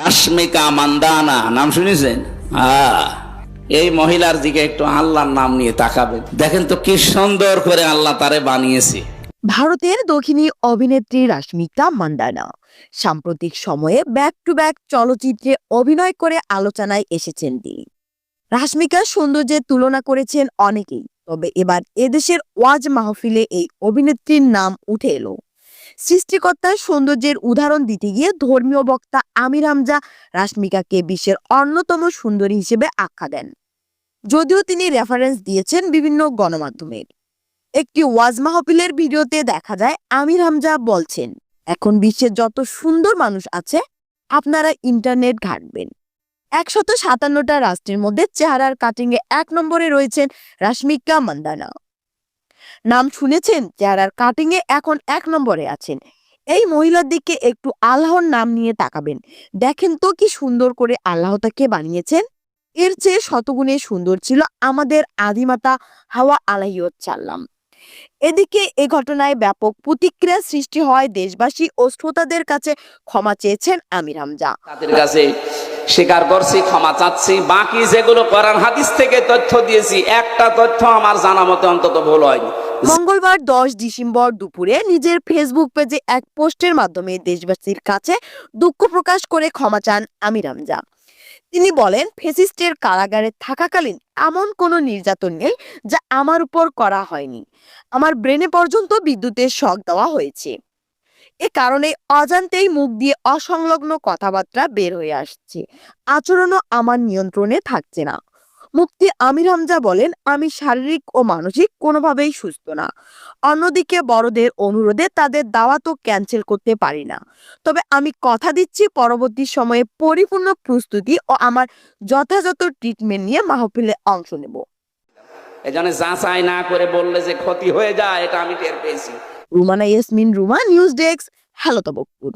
রাশমিকা মান্দানা নাম শুনেছেন? এই মহিলার দিকে একটু আল্লাহর নাম নিয়ে তাকাবেন, দেখেন তো কি সুন্দর করে আল্লাহ তারে বানিয়েছে। ভারতের দক্ষিণী অভিনেত্রী রাশমিকা মান্দানা সাম্প্রতিক সময়ে ব্যাক টু ব্যাক চলচ্চিত্রে অভিনয় করে আলোচনায় এসেছেন তিনি। রাশমিকার সৌন্দর্যের তুলনা করেছেন অনেকেই, তবে এবার এদেশের ওয়াজ মাহফিলে এই অভিনেত্রীর নাম উঠে এলো। সৃষ্টিকর্তার সৌন্দর্যের উদাহরণ দিতে গিয়ে ধর্মীয় বক্তা আমির হামজা রাশমিকাকে বিশ্বের অন্যতম সুন্দরী হিসেবে আখ্যা দেন, যদিও তিনি রেফারেন্স দিয়েছেন বিভিন্ন গণমাধ্যমে। একটি ওয়াজ মাহফিলের ভিডিওতে দেখা যায় আমির হামজা বলছেন, এখন বিশ্বের যত সুন্দর মানুষ আছে আপনারা ইন্টারনেট ঘাঁটবেন। 157টা রাষ্ট্রের মধ্যে চেহারার কাটিং এ 1 নম্বরে রয়েছেন রাশমিকা মান্দানা। নাম শুনেছেন, চেহারার কাটিং এ এখন 1 নম্বরে আছেন। এই মহিলার দিকে একটু আল্লাহর নাম নিয়ে তাকাবেন, দেখেন তো কি সুন্দর করে আল্লাহ তাকে বানিয়েছেন। এর চেয়ে শতগুণে সুন্দর ছিল আমাদের আদিমাতা হাওয়া আলাইহিস সালাম। এদিকে এ ঘটনায় ব্যাপক প্রতিক্রিয়া সৃষ্টি হয় দেশবাসী ও শ্রোতাদের কাছে ক্ষমা চেয়েছেন আমির হামজা। তাদের কাছে স্বীকার করছি, ক্ষমা চাচ্ছি। বাকি যেগুলো কোরআন হাদিস থেকে তথ্য দিয়েছি, একটা তথ্য আমার জানা মতে অন্তত ভুল হয়নি। মঙ্গলবার 10 ডিসেম্বর দুপুরে নিজের ফেসবুক পেজে এক পোস্টের মাধ্যমে দেশবাসীর কাছে দুঃখ প্রকাশ করে ক্ষমা চান আমির হামজা। তিনি বলেন, ফেসিস্টের কারাগারে থাকাকালীন এমন কোনো নির্যাতন নেই যা আমার উপর করা হয়নি। আমার ব্রেনে পর্যন্ত বিদ্যুতের শক দেওয়া হয়েছে। এ কারণে অজান্তেই মুখ দিয়ে অসংলগ্ন কথাবার্তা বের হয়ে আসছে। আচরণও আমার নিয়ন্ত্রণে থাকছে না। মুফতি আমির হামজা বলেন, আমি শারীরিক ও মানসিক কোনোভাবেই সুস্থ না। অন্যদিকে বড়দের অনুরোধে তাদের দাওয়াতও ক্যান্সেল করতে পারি না। তবে আমি কথা দিচ্ছি, পরবর্তী সময়ে পরিপূর্ণ প্রস্তুতি ও আমার যথাযথ ট্রিটমেন্ট নিয়ে মাহফিলে অংশ নেব। এজন্য যাচাই না করে বললে যে ক্ষতি হয়ে যায়, এটা আমি টের পেয়েছি। Rumana Yasmin Ruma, news desk, hello Tabakpur.